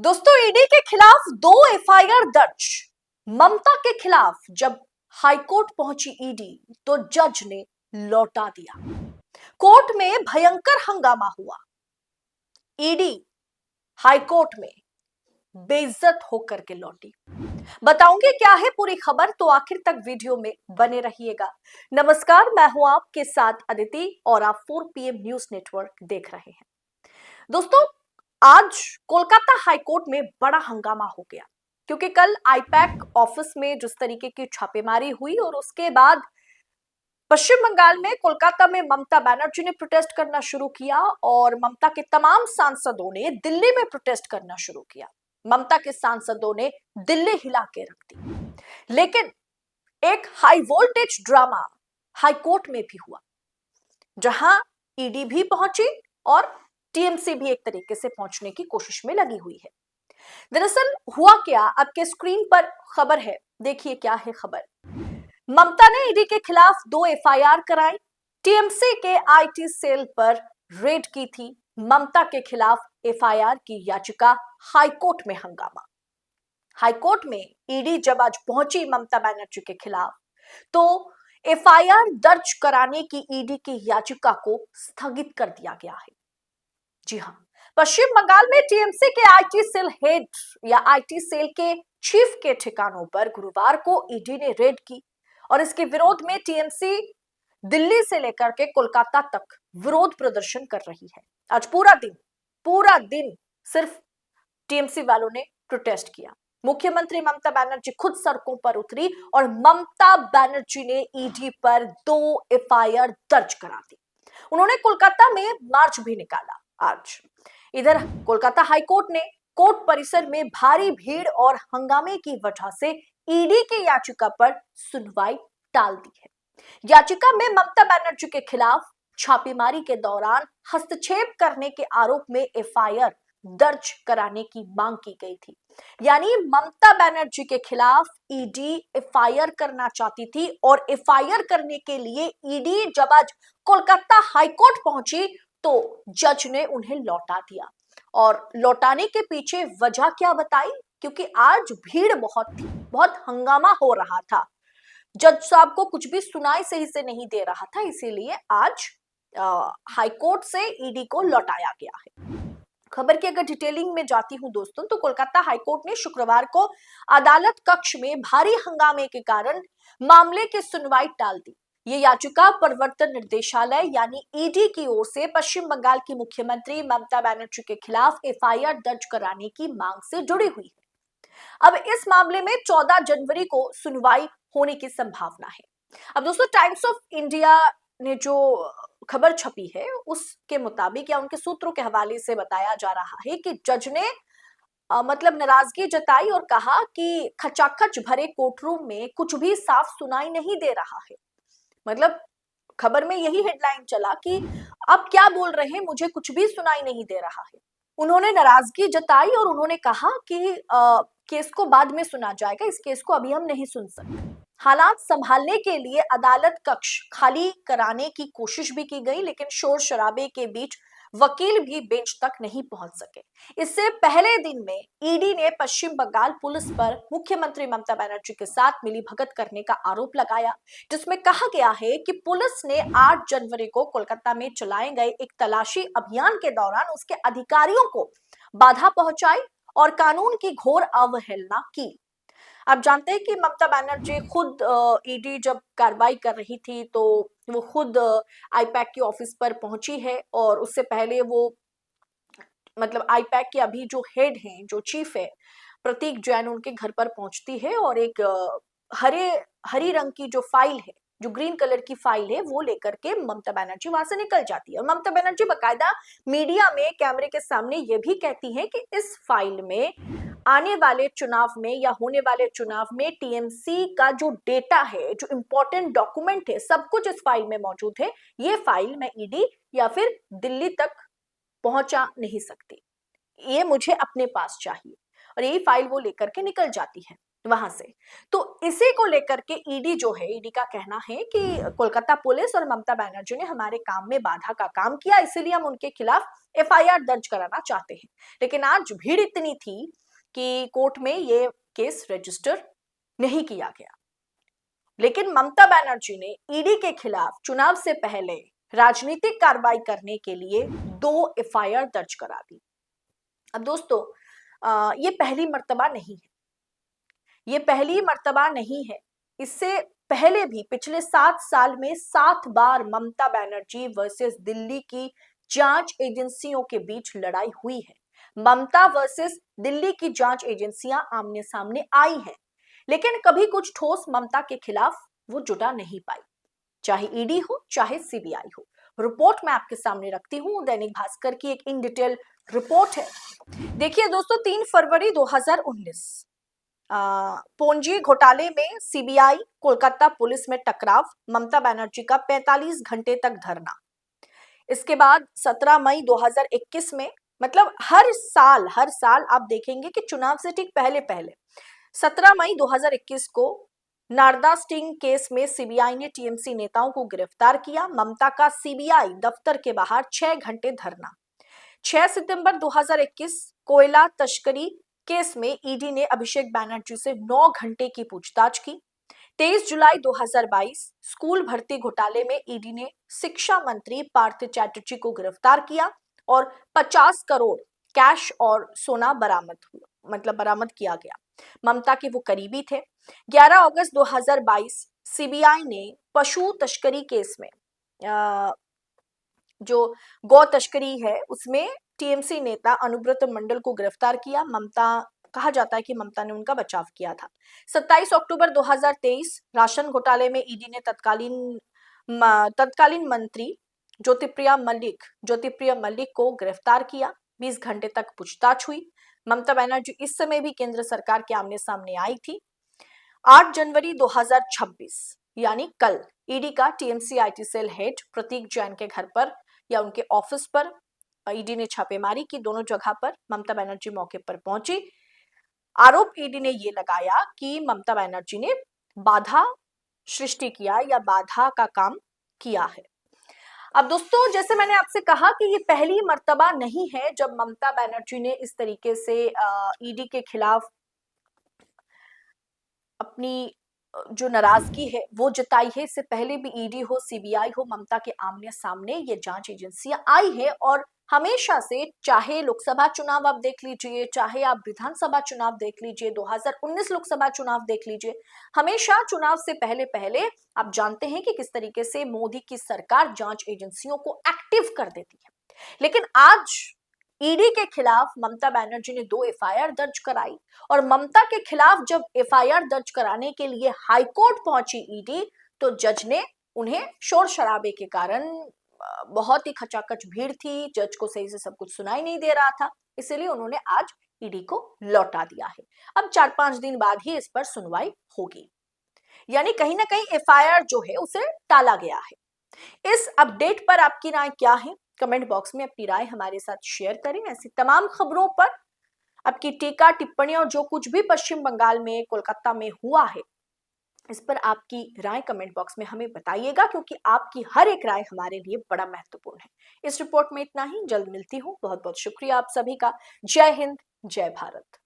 दोस्तों, ईडी के खिलाफ 2 एफआईआर दर्ज। ममता के खिलाफ जब हाईकोर्ट पहुंची ईडी तो जज ने लौटा दिया। कोर्ट में भयंकर हंगामा हुआ। ईडी हाईकोर्ट में बेइज्जत होकर के लौटी। बताऊंगी क्या है पूरी खबर, तो आखिर तक वीडियो में बने रहिएगा। नमस्कार, मैं हूं आपके साथ अदिति और आप 4 PM न्यूज नेटवर्क देख रहे हैं। दोस्तों, आज कोलकाता हाईकोर्ट में बड़ा हंगामा हो गया क्योंकि कल आईपैक ऑफिस में जिस तरीके की छापेमारी हुई और उसके बाद पश्चिम बंगाल में कोलकाता में ममता बनर्जी ने प्रोटेस्ट करना शुरू किया और ममता के तमाम सांसदों ने दिल्ली में प्रोटेस्ट करना शुरू किया। ममता के सांसदों ने दिल्ली हिला के रख दी। लेकिन एक हाई वोल्टेज ड्रामा हाईकोर्ट में भी हुआ, जहां ईडी भी पहुंची और टीएमसी भी एक तरीके से पहुंचने की कोशिश में लगी हुई है। दरअसल हुआ क्या, आपके स्क्रीन पर खबर है, देखिए क्या है खबर। ममता ने ईडी के खिलाफ 2 एफआईआर कराई। टीएमसी के आईटी सेल पर रेड की थी। ममता के खिलाफ एफआईआर की याचिका, हाईकोर्ट में हंगामा। हाईकोर्ट में ईडी जब आज पहुंची ममता बनर्जी के खिलाफ तो एफआईआर दर्ज कराने की ईडी की याचिका को स्थगित कर दिया गया है। जी हां, पश्चिम बंगाल में टीएमसी के आईटी सेल हेड या आईटी सेल के चीफ के ठिकानों पर गुरुवार को ईडी ने रेड की और इसके विरोध में टीएमसी दिल्ली से लेकर के कोलकाता तक विरोध प्रदर्शन कर रही है। आज पूरा दिन सिर्फ टीएमसी वालों ने प्रोटेस्ट किया। मुख्यमंत्री ममता बनर्जी खुद सड़कों पर उतरी और ममता बनर्जी ने ईडी पर 2 एफआईआर दर्ज करा दी। उन्होंने कोलकाता में मार्च भी निकाला। आज इधर कोलकाता हाईकोर्ट ने कोर्ट परिसर में भारी भीड़ और हंगामे की वजह से ईडी की याचिका पर सुनवाई टाल दी है। याचिका में ममता बनर्जी के खिलाफ छापेमारी के दौरान हस्तक्षेप करने के आरोप में एफआईआर दर्ज कराने की मांग की गई थी। यानी ममता बनर्जी के खिलाफ ईडी एफआईआर करना चाहती थी और एफआईआर करने के लिए ईडी जब आज कोलकाता हाईकोर्ट पहुंची तो जज ने उन्हें लौटा दिया। और लौटाने के पीछे वजह क्या बताई? क्योंकि आज भीड़ बहुत थी, बहुत हंगामा हो रहा था। जज साहब को कुछ भी सुनाई सही से नहीं दे रहा था, इसीलिए आज हाईकोर्ट से ईडी को लौटाया गया है। खबर की अगर डिटेलिंग में जाती हूं दोस्तों, तो कोलकाता हाईकोर्ट ने शुक्रवार को अदालत कक्ष में भारी हंगामे के कारण मामले की सुनवाई टाल दी। ये याचिका प्रवर्तन निर्देशालय यानी ईडी की ओर से पश्चिम बंगाल की मुख्यमंत्री ममता बनर्जी के खिलाफ एफआईआर दर्ज कराने की मांग से जुड़ी हुई है। अब इस मामले में 14 जनवरी को सुनवाई होने की संभावना है। अब दोस्तों, टाइम्स ऑफ इंडिया ने जो खबर छपी है उसके मुताबिक या उनके सूत्रों के हवाले से बताया जा रहा है कि जज ने मतलब नाराजगी जताई और कहा कि खचाखच भरे कोर्टरूम में कुछ भी साफ सुनाई नहीं दे रहा है। मतलब खबर में यही हेडलाइन चला कि आप क्या बोल रहे हैं, मुझे कुछ भी सुनाई नहीं दे रहा है। उन्होंने नाराजगी जताई और उन्होंने कहा कि केस को बाद में सुना जाएगा, इस केस को अभी हम नहीं सुन सकते। हालात संभालने के लिए अदालत कक्ष खाली कराने की कोशिश भी की गई, लेकिन शोर शराबे के बीच वकील भी बेंच तक नहीं पहुंच सके। इससे पहले दिन में ईडी ने पश्चिम बंगाल पुलिस पर मुख्यमंत्री ममता बनर्जी के साथ मिलीभगत करने का आरोप लगाया, जिसमें कहा गया है कि पुलिस ने 8 जनवरी को कोलकाता में चलाए गए एक तलाशी अभियान के दौरान उसके अधिकारियों को बाधा पहुंचाई और कानून की घोर अवहेलना की। आप जानते हैं कि ममता बनर्जी खुद ईडी जब कार्रवाई कर रही थी तो वो खुद आईपैक के ऑफिस पर पहुंची है और उससे पहले वो मतलब आईपैक के अभी जो हेड हैं, जो चीफ है प्रतीक जैन, उनके घर पर पहुंचती है और एक हरी रंग की जो फाइल है, जो ग्रीन कलर की फाइल है, वो लेकर के ममता बनर्जी वहां से निकल जाती है। और ममता बनर्जी बकायदा मीडिया में कैमरे के सामने ये भी कहती है कि इस फाइल में आने वाले चुनाव में या होने वाले चुनाव में टीएमसी का जो डेटा है, जो इंपॉर्टेंट डॉक्यूमेंट है, सब कुछ इस फाइल में मौजूद है। ये फाइल मैं ईडी या फिर दिल्ली तक पहुंचा नहीं सकती, ये मुझे अपने पास चाहिए। और यही फाइल वो लेकर के निकल जाती है। वहां से। तो इसी को लेकर के ईडी जो है, ईडी का कहना है कि कोलकाता पुलिस और ममता बनर्जी ने हमारे काम में बाधा का काम किया, इसीलिए हम उनके खिलाफ एफआईआर दर्ज कराना चाहते हैं। लेकिन आज भीड़ इतनी थी कि कोर्ट में ये केस रजिस्टर नहीं किया गया। लेकिन ममता बनर्जी ने ईडी के खिलाफ चुनाव से पहले राजनीतिक कार्रवाई करने के लिए 2 एफआईआर दर्ज करा दी। अब दोस्तों, ये पहली मर्तबा नहीं है, ये पहली मर्तबा नहीं है। इससे पहले भी पिछले 7 साल में 7 बार ममता बनर्जी वर्सेस दिल्ली की जांच एजेंसियों के बीच लड़ाई हुई है। ममता वर्सेस दिल्ली की जांच एजेंसियां आमने सामने आई हैं, लेकिन कभी कुछ ठोस ममता के खिलाफ वो जुटा नहीं पाई, चाहे ईडी हो चाहे सीबीआई हो। रिपोर्ट मैं आपके सामने रखती हूं, दैनिक भास्कर की एक इन डिटेल रिपोर्ट है। देखिए दोस्तों, 3 फरवरी 2019 पोंजी घोटाले में सीबीआई कोलकाता पुलिस में टकराव, ममता बनर्जी का 45 घंटे तक धरना। इसके बाद 17 मई 2021 में, मतलब हर साल आप देखेंगे कि चुनाव से ठीक पहले 17 मई 2021 को नारदा स्टिंग केस में सीबीआई ने टीएमसी नेताओं को गिरफ्तार किया। ममता का सीबीआई दफ्तर के बाहर 6 घंटे धरना। 6 सितंबर 2021 कोयला तस्करी केस में ईडी ने अभिषेक बनर्जी से 9 घंटे की पूछताछ की। 23 जुलाई 2022 स्कूल भर्ती घोटाले में ईडी ने शिक्षा मंत्री पार्थ चैटर्जी को गिरफ्तार किया और 50 करोड़ कैश और सोना बरामद किया गया। ममता के वो करीबी थे। 11 अगस्त 2022 सीबीआई ने पशु तस्करी केस में, जो गौ तस्करी है, उसमें टीएमसी नेता अनुब्रत मंडल को गिरफ्तार किया। कहा जाता है कि ममता ने उनका बचाव किया था। 27 अक्टूबर 2023 राशन घोटाले में ईडी ने तत्कालीन मंत्री ज्योतिप्रिया मल्लिक को गिरफ्तार किया। 20 घंटे तक पूछताछ हुई। ममता बनर्जी इस समय भी केंद्र सरकार के आमने सामने आई थी। 8 जनवरी 2026 यानी कल ईडी का टीएमसी आईटी सेल हेड प्रतीक जैन के घर पर या उनके ऑफिस पर ईडी ने छापेमारी की। दोनों जगह पर ममता बनर्जी मौके पर पहुंची। आरोप ईडी ने ये लगाया कि ममता बनर्जी ने बाधा सृष्टि किया या बाधा का काम किया है। अब दोस्तों, जैसे मैंने आपसे कहा कि ये पहली मर्तबा नहीं है जब ममता बनर्जी ने इस तरीके से ईडी के खिलाफ अपनी जो नाराजगी है वो जताई है। इससे पहले भी ईडी हो, सीबीआई हो, ममता के आमने सामने ये जांच एजेंसियां आई है और हमेशा से, चाहे लोकसभा चुनाव आप देख लीजिए, चाहे आप विधानसभा चुनाव देख लीजिए, 2019 लोकसभा चुनाव देख लीजिए, हमेशा चुनाव से पहले आप जानते हैं कि किस तरीके से मोदी की सरकार जांच एजेंसियों को एक्टिव कर देती है। लेकिन आज ईडी के खिलाफ ममता बनर्जी ने 2 एफआईआर दर्ज कराई और ममता के खिलाफ जब एफआईआर दर्ज कराने के लिए हाईकोर्ट पहुंची ईडी, तो जज ने उन्हें शोर शराबे के कारण, बहुत ही खचाखच भीड़ थी, जज को सही से सब कुछ सुनाई नहीं दे रहा था, इसलिए उन्होंने आज ईडी को लौटा दिया है। अब 4-5 दिन बाद ही इस पर सुनवाई होगी, यानी कहीं ना कहीं एफआईआर जो है उसे टाला गया है। इस अपडेट पर आपकी राय क्या है? कमेंट बॉक्स में अपनी राय हमारे साथ शेयर करें। ऐसी तमाम खबरों पर आपकी टीका टिप्पणी और जो कुछ भी पश्चिम बंगाल में, कोलकाता में हुआ है, इस पर आपकी राय कमेंट बॉक्स में हमें बताइएगा, क्योंकि आपकी हर एक राय हमारे लिए बड़ा महत्वपूर्ण है। इस रिपोर्ट में इतना ही, जल्द मिलती हूँ। बहुत बहुत शुक्रिया आप सभी का। जय हिंद, जय भारत।